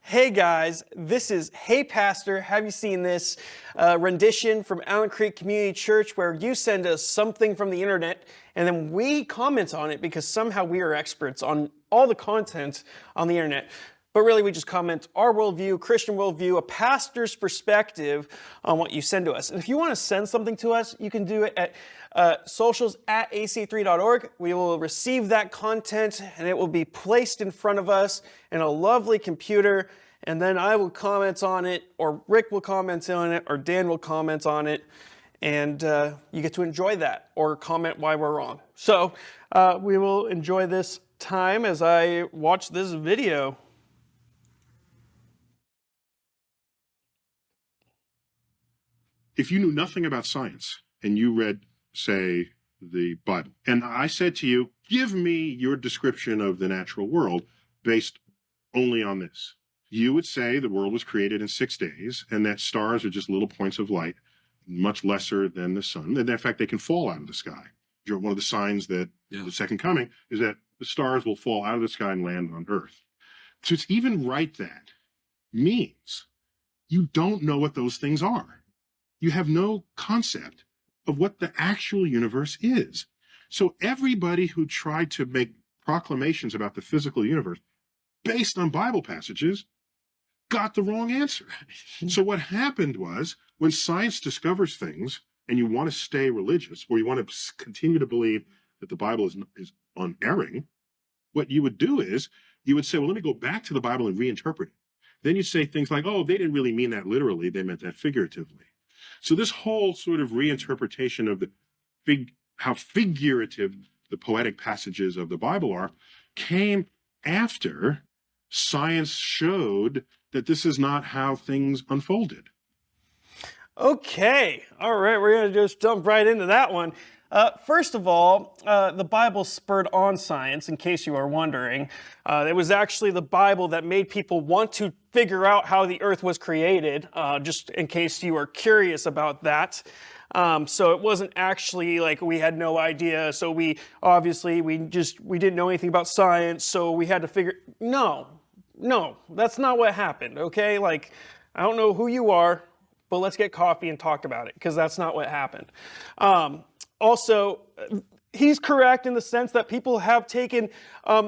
Hey guys, this is Hey Pastor, have you seen this rendition from Allen Creek Community Church where you send us something from the internet and then we comment on it because somehow we are experts on all the content on the internet. But really we just comment our worldview, Christian worldview, a pastor's perspective on what you send to us. And if you want to send something to us, you can do it at socials@ac3.org. We will receive that content and it will be placed in front of us in a lovely computer, and then I will comment on it, or Rick will comment on it, or Dan will comment on it, and you get to enjoy that or comment why we're wrong. So we will enjoy this time as I watch this video. If you knew nothing about science and you read, say, the Bible, and I said to you, give me your description of the natural world based only on this, you would say the world was created in 6 days and that stars are just little points of light, much lesser than the sun. And in fact, they can fall out of the sky. One of the signs that the second coming is that the stars will fall out of the sky and land on Earth. So it's even right that means you don't know what those things are. You have no concept of what the actual universe is. So everybody who tried to make proclamations about the physical universe based on Bible passages got the wrong answer. So what happened was, when science discovers things and you want to stay religious, or you want to continue to believe that the Bible is unerring, what you would do is you would say, well, let me go back to the Bible and reinterpret it. Then you say things like, oh, they didn't really mean that literally, they meant that figuratively. So this whole sort of reinterpretation of how figurative the poetic passages of the Bible are came after science showed that this is not how things unfolded. Okay, all right, we're going to just jump right into that one. First of all, the Bible spurred on science, in case you are wondering. It was actually the Bible that made people want to figure out how the earth was created, just in case you are curious about that. So it wasn't actually like we had no idea, so we didn't know anything about science, so we had to figure, no, that's not what happened, okay? Like, I don't know who you are, but let's get coffee and talk about it, because that's not what happened. Also, he's correct in the sense that people have taken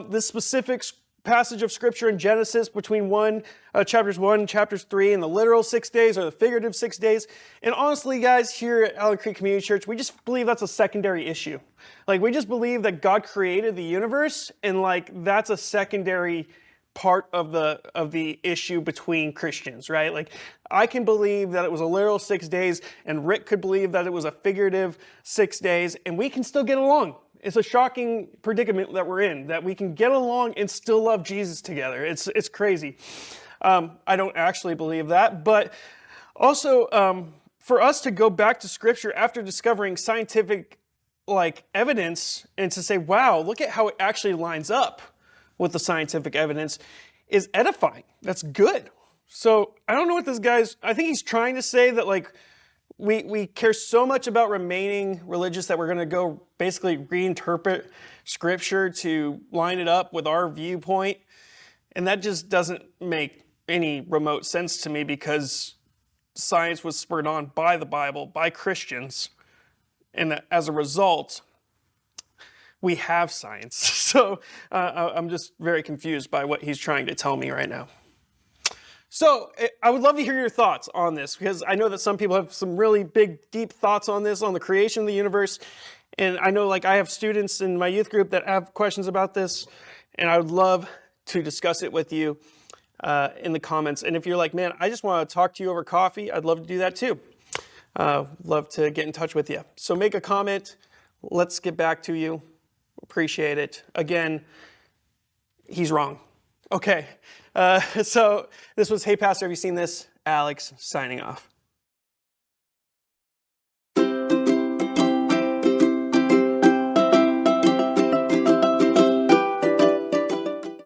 this specific passage of Scripture in Genesis between chapters 1 and chapters 3 and the literal 6 days or the figurative 6 days. And honestly, guys, here at Allen Creek Community Church, we just believe that's a secondary issue. Like, we just believe that God created the universe, and like that's a secondary part of the issue between Christians, right? Like, I can believe that it was a literal 6 days, and Rick could believe that it was a figurative 6 days, and we can still get along. It's a shocking predicament that we're in, that we can get along and still love Jesus together. It's crazy. I don't actually believe that, but also for us to go back to Scripture after discovering scientific evidence and to say, wow, look at how it actually lines up with the scientific evidence is edifying. That's good. So I don't know what this guy's, I think he's trying to say that we care so much about remaining religious that we're going to go basically reinterpret Scripture to line it up with our viewpoint. And that just doesn't make any remote sense to me, because science was spurred on by the Bible, by Christians. And as a result, we have science. So I'm just very confused by what he's trying to tell me right now. So I would love to hear your thoughts on this, because I know that some people have some really big, deep thoughts on this, on the creation of the universe. And I know I have students in my youth group that have questions about this, and I would love to discuss it with you in the comments. And if you're like, man, I just want to talk to you over coffee, I'd love to do that too. Love to get in touch with you. So make a comment. Let's get back to you. Appreciate it. Again, he's wrong. Okay, so this was Hey Pastor, have you seen this? Alex signing off.